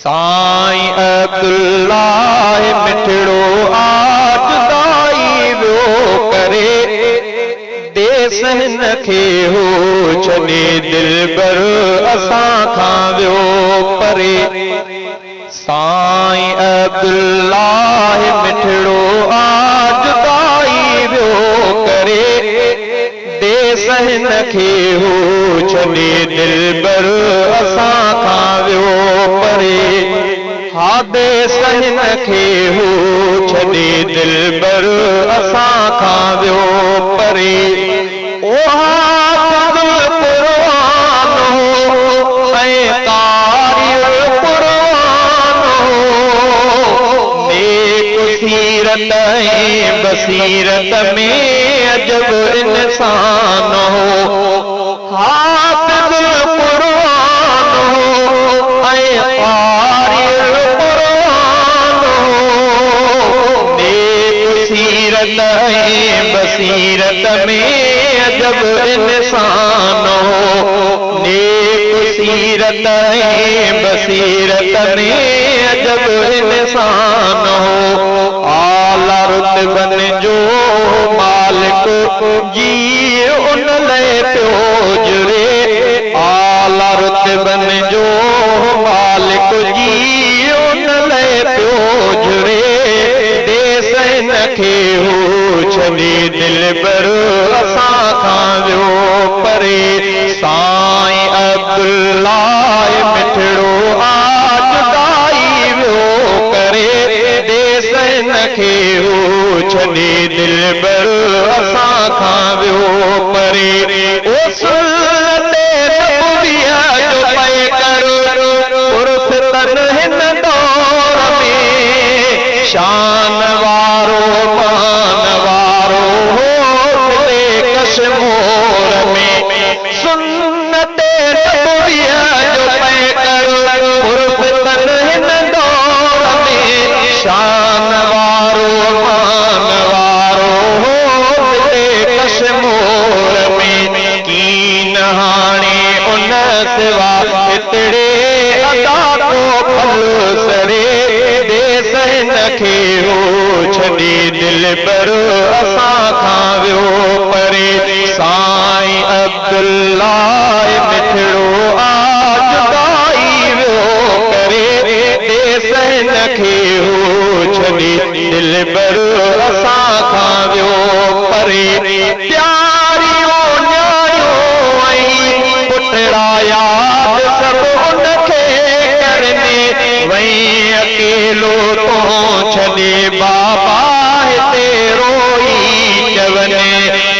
साईं अब्दुल्लाह मिठड़ो आज दाई वियो करे, देस हिन खे हो छॾे दिलबर असां खां वियो परे। साईं अब्दुल्लाह मिठड़ो आज दाई वियो करे, देस हिन खे हो छॾे दिलबर असां खां वियो परे। हा देस हिन खे हो छॾे दिलबर असां खां वियो परे। ओ हाफ़िज़ुल क़ुरान हो ऐं क़ारिउल क़ुरान हो, नेक सीरत ऐं बसीरत में अजब इंसान हो। हाफ़िज़ुल क़ुरान हो ऐं क़ारिउल क़ुरान हो, नेक सीरत ऐं बसीरत में अजब इंसान हो। नेक सीरत ऐं बसीरत में अजब इंसान हो। आला रुतबन जो मालिक जी उन लाइ पियो जुरे, आला रुतबन जो मालिक जी उन लाइ पियो जुरे, देस हिन खे हो छॾे दिलबर असां खां वियो परे। साईं अब्दुल्लाह मिठड़ो आज दाई वियो करे, देस हिन खे हो छॾे दिलबर असां खां वियो परे। ओ सुन्नते नबविया जो पैकर उर्फ़ तन हिन दौर में, शान वारो मान वारो हो मिले कशमोर में। सुन्नते नबविया जो पैकर उर्फ़ तन हिन दौर में, शान वारो मान वारो हो मिले कशमोर में। कीन हाणे उन सिवा हितड़े अदा को फल सरे, देस हिन खे हो छॾे दिलबर असां खां वियो परे। साईं अब्दुल्लाह मिठड़ो आज दाई वियो करे, देस हिन खे हो छॾे दिलबर असां खां वियो परे। प्यारियो न्याणो ऐं पुटड़ा याद सभु उन खे करने, वहीं अकेलो तो छॾे बाबा हिते रोई चवने।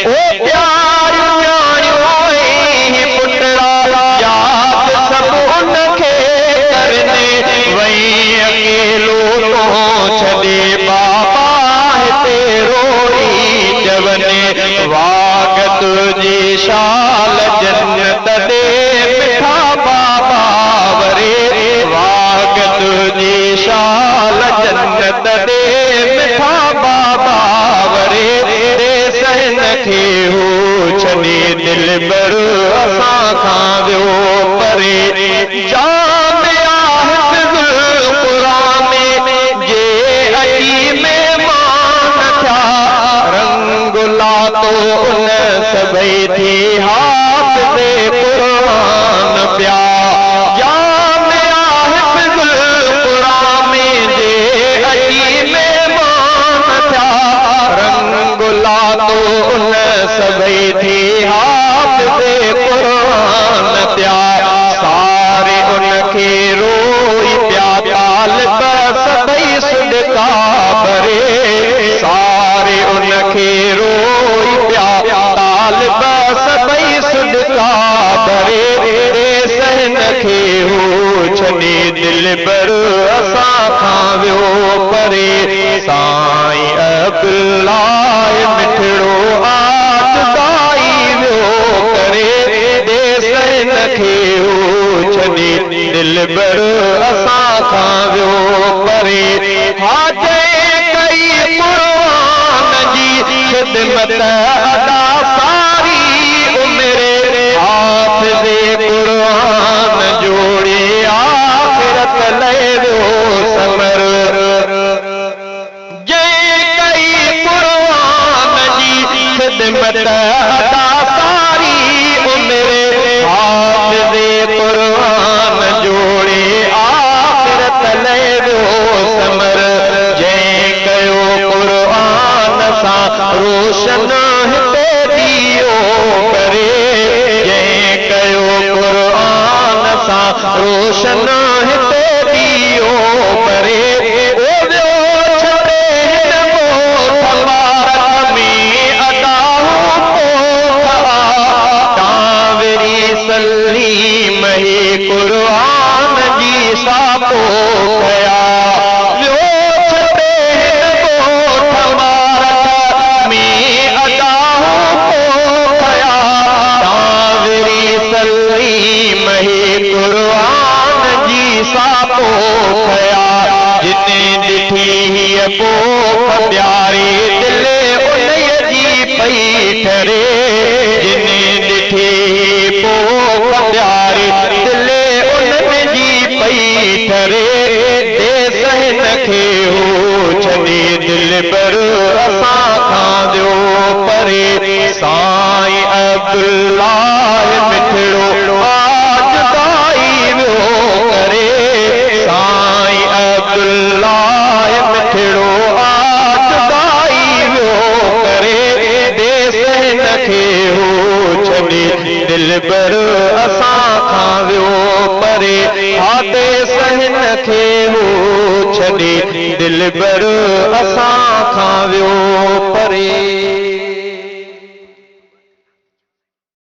ओ प्यारियो न्याणो ऐं पुटड़ा याद सभु उन खे करने, वहीं अकेलो तो छॾे बाबा हिते रोई चवने। वागत जी शाल जन्नत दे मिठा बाबा वरे, वागत जी शाल जन्नत दे मिठा बाबा वरे, देस हिन खे हो छॾे दिलबर असां खां वियो परे। जामिया हिफ़्ज़ुल क़ुरान जे अजी मेहमान थिया, रंग लातो उन सभई थी हाफ़िज़े क़ुरान पिया। जामिया हिफ़्ज़ुल क़ुरान जे अजी मेहमान थिया, रंग लातो उन सभई थी हाफ़िज़े क़ुरान पिया। सारे उन खे रोई पिया तालिब सभई सदका भरे, सारे उन खे रोई पिया तालिब सभई सदका भरे, देस हिन खे हो छॾे दिलबर असां खां वियो परे। साईं अब्दुल्लाह मिठड़ो आज दाई वियो करे, देस हिन खे हो छॾे दिलबर असां खां वियो परे। हाजे कई क़ुरान जी खिदमत अदा सारी उमिरि, हाफ़िज़े क़ुरान जोड़े आख़िरत लए मही क़ुरान जी सापो कया वियो छॾे ॻोठ मारत में अदाहो कया तावरी सल्ली मही क़ुरान जी सापो कया जिने ॾिठी हीअ पोख प्यारी दिल उन्हीअ जी पई ठरे जिने ॾिठी पोख प्यारी दिल उन्हीअ जी पई ठरे देस हिन खे हो छॾे दिल बर असां खां ॾियो परे साईं अब्दुल्लाह मिठड़ो जुदाई वियो करे साईं अब्दुल्लाह मिठड़ो जुदाई वियो करे देस हिन खे हो छॾे दिल बर असां खां वियो परे हा देस हिन खे हो छॾे दिल बर असां खां वियो परे।